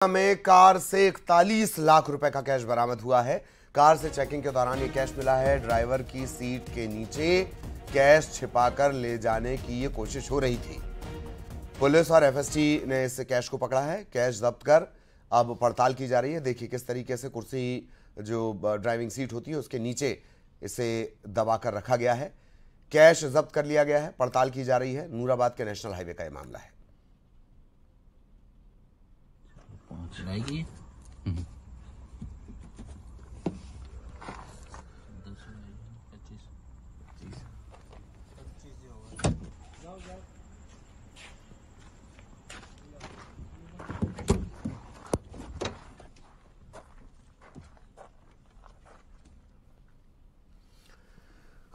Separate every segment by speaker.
Speaker 1: में कार से 41 लाख रुपए का कैश बरामद हुआ है। कार से चेकिंग के दौरान ये कैश मिला है। ड्राइवर की सीट के नीचे कैश छिपाकर ले जाने की ये कोशिश हो रही थी। पुलिस और एफएसटी ने इस कैश को पकड़ा है। कैश जब्त कर अब पड़ताल की जा रही है। देखिए किस तरीके से कुर्सी जो ड्राइविंग सीट होती है उसके नीचे इसे दबाकर रखा गया है। कैश जब्त कर लिया गया है, पड़ताल की जा रही है। नूराबाद के नेशनल हाईवे का यह मामला है।
Speaker 2: पहुंच जाएगी।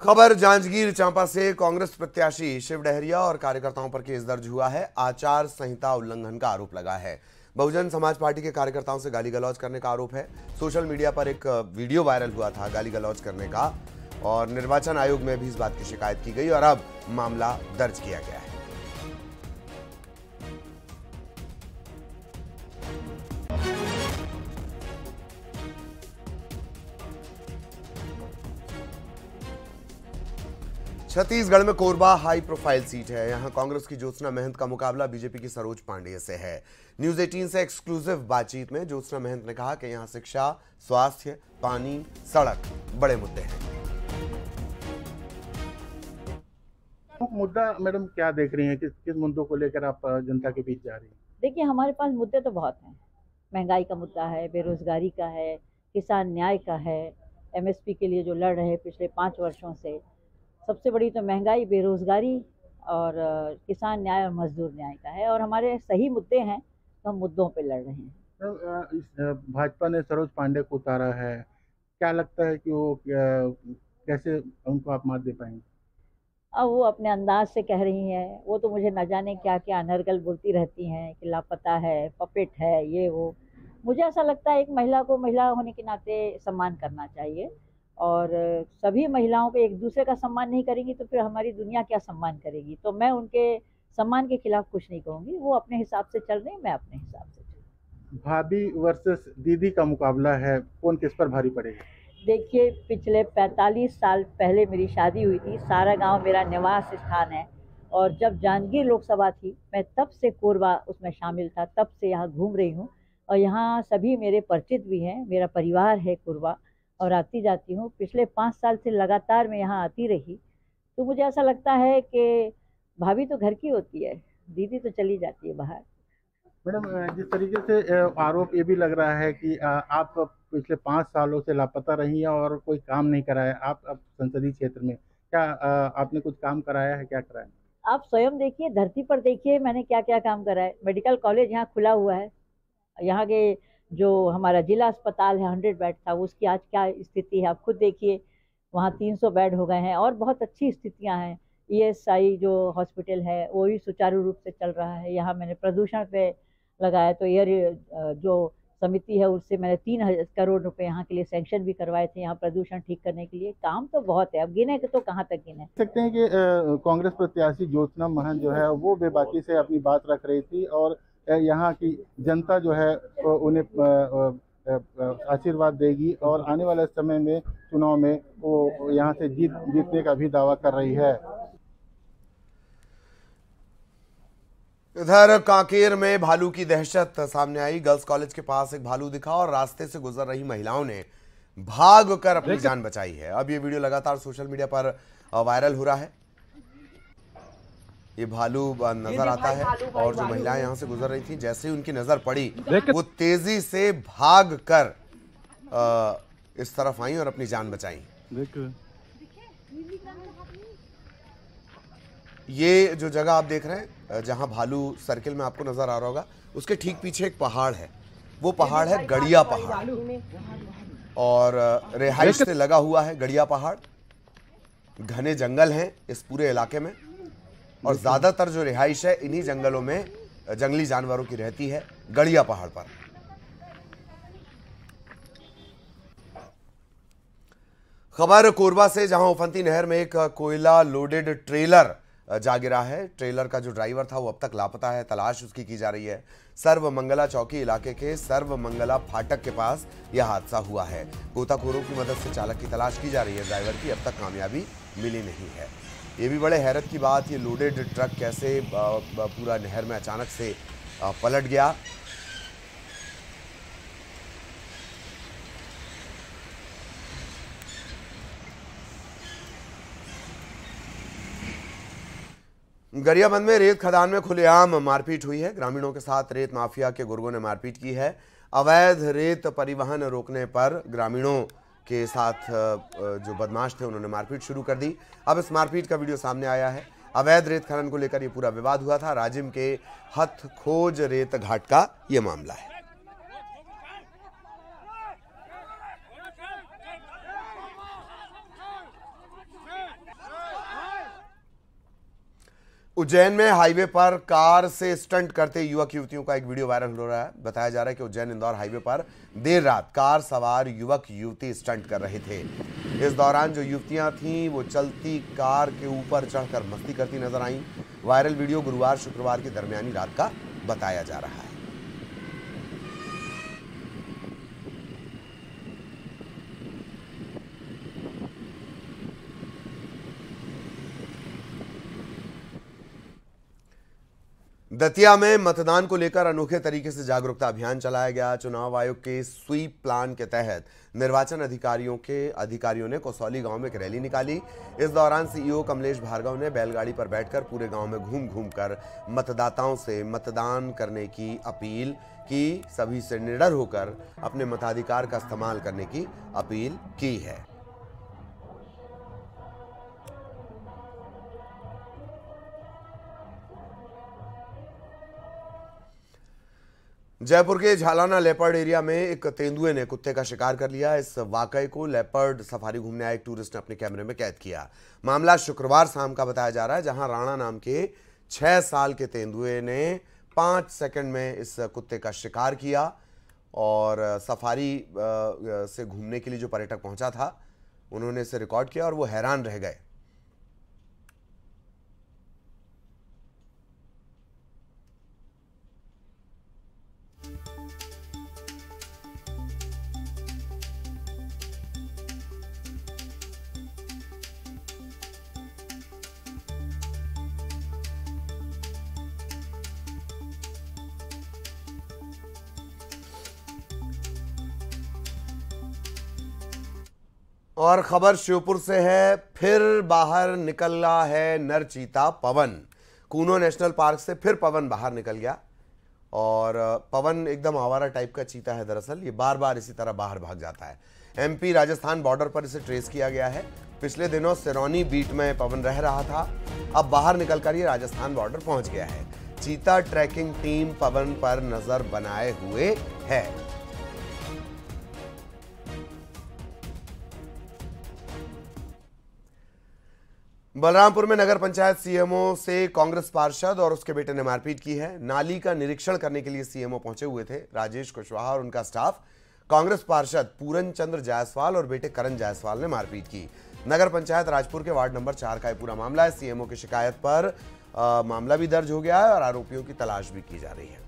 Speaker 1: खबर जांजगीर चांपा से। कांग्रेस प्रत्याशी शिव डहरिया और कार्यकर्ताओं पर केस दर्ज हुआ है। आचार संहिता उल्लंघन का आरोप लगा है। बहुजन समाज पार्टी के कार्यकर्ताओं से गाली गलौज करने का आरोप है। सोशल मीडिया पर एक वीडियो वायरल हुआ था गाली गलौज करने का, और निर्वाचन आयोग में भी इस बात की शिकायत की गई और अब मामला दर्ज किया गया है। छत्तीसगढ़ में कोरबा हाई प्रोफाइल सीट है। यहां कांग्रेस की ज्योत्सना महंत का मुकाबला बीजेपी की सरोज पांडेय से है। न्यूज 18 से एक्सक्लूसिव बातचीत में ज्योत्सना महंत ने कहा कि यहां शिक्षा, स्वास्थ्य, पानी, सड़क बड़े मुद्दे हैं।
Speaker 3: मुद्दा मैडम क्या देख रही हैं, किस मुद्दों को लेकर आप जनता के बीच जा रही हैं?
Speaker 4: देखिए, हमारे पास मुद्दे तो बहुत हैं। महंगाई का मुद्दा है, बेरोजगारी का है, किसान न्याय का है, एमएसपी के लिए जो लड़ रहे हैं पिछले 5 वर्षों से। सबसे बड़ी तो महंगाई, बेरोजगारी और किसान न्याय और मजदूर न्याय का है, और हमारे सही मुद्दे हैं तो हम मुद्दों पे लड़ रहे हैं।
Speaker 3: भाजपा ने सरोज पांडे को उतारा है, क्या लगता है कि वो कैसे उनको आप मात दे पाएंगे?
Speaker 4: अब वो अपने अंदाज से कह रही हैं, वो तो मुझे न जाने क्या क्या अनर्गल बोलती रहती हैं कि लापता है, पपेट है, ये वो। मुझे ऐसा लगता है एक महिला को महिला होने के नाते सम्मान करना चाहिए, और सभी महिलाओं को एक दूसरे का सम्मान नहीं करेंगी तो फिर हमारी दुनिया क्या सम्मान करेगी। तो मैं उनके सम्मान के खिलाफ कुछ नहीं कहूँगी। वो अपने हिसाब से चल रहे हैं, मैं अपने हिसाब से चल।
Speaker 3: भाभी वर्सेस दीदी का मुकाबला है, कौन किस पर भारी पड़ेगा?
Speaker 4: देखिए, पिछले 45 साल पहले मेरी शादी हुई थी। सारा गांव मेरा निवास स्थान है, और जब जांजगीर लोकसभा थी मैं तब से कोरबा उसमें शामिल था, तब से यहाँ घूम रही हूँ, और यहाँ सभी मेरे परिचित भी हैं। मेरा परिवार है कोरबा, और आती जाती हूँ। पिछले 5 साल से लगातार मैं यहाँ आती रही, तो मुझे ऐसा लगता है कि भाभी तो घर की होती है, दीदी तो चली जाती है बाहर।
Speaker 3: मैडम, जिस तरीके से आरोप ये भी लग रहा है कि आप पिछले 5 सालों से लापता रही हैं और कोई काम नहीं कराया। आप अब संसदीय क्षेत्र में क्या आपने कुछ काम कराया है, क्या कराया?
Speaker 4: आप स्वयं देखिए, धरती पर देखिए मैंने क्या क्या काम करा है। मेडिकल कॉलेज यहाँ खुला हुआ है। यहाँ के जो हमारा जिला अस्पताल है 100 बेड था, उसकी आज क्या स्थिति है आप खुद देखिए। वहाँ 300 बेड हो गए हैं, और बहुत अच्छी स्थितियाँ हैं। ईएसआई जो हॉस्पिटल है वो भी सुचारू रूप से चल रहा है। यहाँ मैंने प्रदूषण पे लगाया, तो एयर जो समिति है उससे मैंने 3 करोड़ रुपए यहाँ के लिए सैंक्शन भी करवाए थे, यहाँ प्रदूषण ठीक करने के लिए। काम तो बहुत है, अब गिने तो कहाँ तक गिने।
Speaker 3: सकते हैं कि कांग्रेस प्रत्याशी ज्योत्सना महंत जो है वो बेबाकी से अपनी बात रख रही थी, और यहाँ की जनता जो है उन्हें आशीर्वाद देगी, और आने वाले समय में चुनाव में वो यहाँ से जीतने का भी दावा कर रही है।
Speaker 1: इधर कांकेर में भालू की दहशत सामने आई। गर्ल्स कॉलेज के पास एक भालू दिखा और रास्ते से गुजर रही महिलाओं ने भाग कर अपनी जान बचाई है। अब ये वीडियो लगातार सोशल मीडिया पर वायरल हो रहा है। ये भालू नजर आता है, और जो महिलाएं यहां से गुजर रही थी, जैसे ही उनकी नजर पड़ी वो तेजी से भाग कर इस तरफ आई और अपनी जान बचाई। ये जो जगह आप देख रहे हैं जहां भालू सर्किल में आपको नजर आ रहा होगा, उसके ठीक पीछे एक पहाड़ है। वो पहाड़ है गड़िया पहाड़, और रिहाइश से लगा हुआ है गड़िया पहाड़। घने जंगल हैं इस पूरे इलाके में, और ज्यादातर जो रिहाइश है इन्हीं जंगलों में जंगली जानवरों की रहती है, गड़िया पहाड़ पर। खबर कोरबा से, जहां उफंती नहर में एक कोयला लोडेड ट्रेलर जा गिरा है। ट्रेलर का जो ड्राइवर था वो अब तक लापता है, तलाश उसकी की जा रही है। सर्वमंगला चौकी इलाके के सर्वमंगला फाटक के पास यह हादसा हुआ है। गोताखोरों की मदद से चालक की तलाश की जा रही है। ड्राइवर की अब तक कामयाबी मिली नहीं है। ये भी बड़े हैरत की बात, ये लोडेड ट्रक कैसे पूरा नहर में अचानक से पलट गया। गरियाबंद में रेत खदान में खुलेआम मारपीट हुई है। ग्रामीणों के साथ रेत माफिया के गुर्गों ने मारपीट की है। अवैध रेत परिवहन रोकने पर ग्रामीणों के साथ जो बदमाश थे उन्होंने मारपीट शुरू कर दी। अब इस मारपीट का वीडियो सामने आया है। अवैध रेत खनन को लेकर ये पूरा विवाद हुआ था। राजिम के हथ खोज रेत घाट का ये मामला है। उज्जैन में हाईवे पर कार से स्टंट करते युवक युवतियों का एक वीडियो वायरल हो रहा है। बताया जा रहा है कि उज्जैन इंदौर हाईवे पर देर रात कार सवार युवक युवती स्टंट कर रहे थे। इस दौरान जो युवतियां थीं वो चलती कार के ऊपर चढ़कर मस्ती करती नजर आईं। वायरल वीडियो गुरुवार शुक्रवार की दरमियानी रात का बताया जा रहा है। दतिया में मतदान को लेकर अनोखे तरीके से जागरूकता अभियान चलाया गया। चुनाव आयोग के स्वीप प्लान के तहत निर्वाचन अधिकारियों ने कसौली गांव में एक रैली निकाली। इस दौरान सीईओ कमलेश भार्गव ने बैलगाड़ी पर बैठकर पूरे गांव में घूम घूम कर मतदाताओं से मतदान करने की अपील की। सभी से निडर होकर अपने मताधिकार का इस्तेमाल करने की अपील की है। जयपुर के झालाना लेपर्ड एरिया में एक तेंदुए ने कुत्ते का शिकार कर लिया। इस वाकये को लेपर्ड सफारी घूमने आए एक टूरिस्ट ने अपने कैमरे में कैद किया। मामला शुक्रवार शाम का बताया जा रहा है, जहां राणा नाम के 6 साल के तेंदुए ने 5 सेकंड में इस कुत्ते का शिकार किया और सफारी से घूमने के लिए जो पर्यटक पहुंचा था उन्होंने इसे रिकॉर्ड किया और वो हैरान रह गए। और खबर श्योपुर से है। फिर बाहर निकला है नर चीता पवन। कूनो नेशनल पार्क से फिर पवन बाहर निकल गया और पवन एकदम आवारा टाइप का चीता है। दरअसल ये बार बार इसी तरह बाहर भाग जाता है। एमपी राजस्थान बॉर्डर पर इसे ट्रेस किया गया है। पिछले दिनों सिरौनी बीट में पवन रह रहा था, अब बाहर निकलकर ये राजस्थान बॉर्डर पहुंच गया है। चीता ट्रैकिंग टीम पवन पर नजर बनाए हुए है। बलरामपुर में नगर पंचायत सीएमओ से कांग्रेस पार्षद और उसके बेटे ने मारपीट की है। नाली का निरीक्षण करने के लिए सीएमओ पहुंचे हुए थे। राजेश कुशवाहा और उनका स्टाफ कांग्रेस पार्षद पूरन चंद्र जायसवाल और बेटे करण जायसवाल ने मारपीट की। नगर पंचायत राजपुर के वार्ड नंबर 4 का यह पूरा मामला है। सीएमओ की शिकायत पर मामला भी दर्ज हो गया है और आरोपियों की तलाश भी की जा रही है।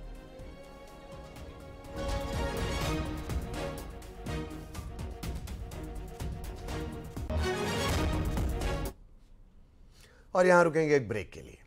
Speaker 1: और यहां रुकेंगे एक ब्रेक के लिए।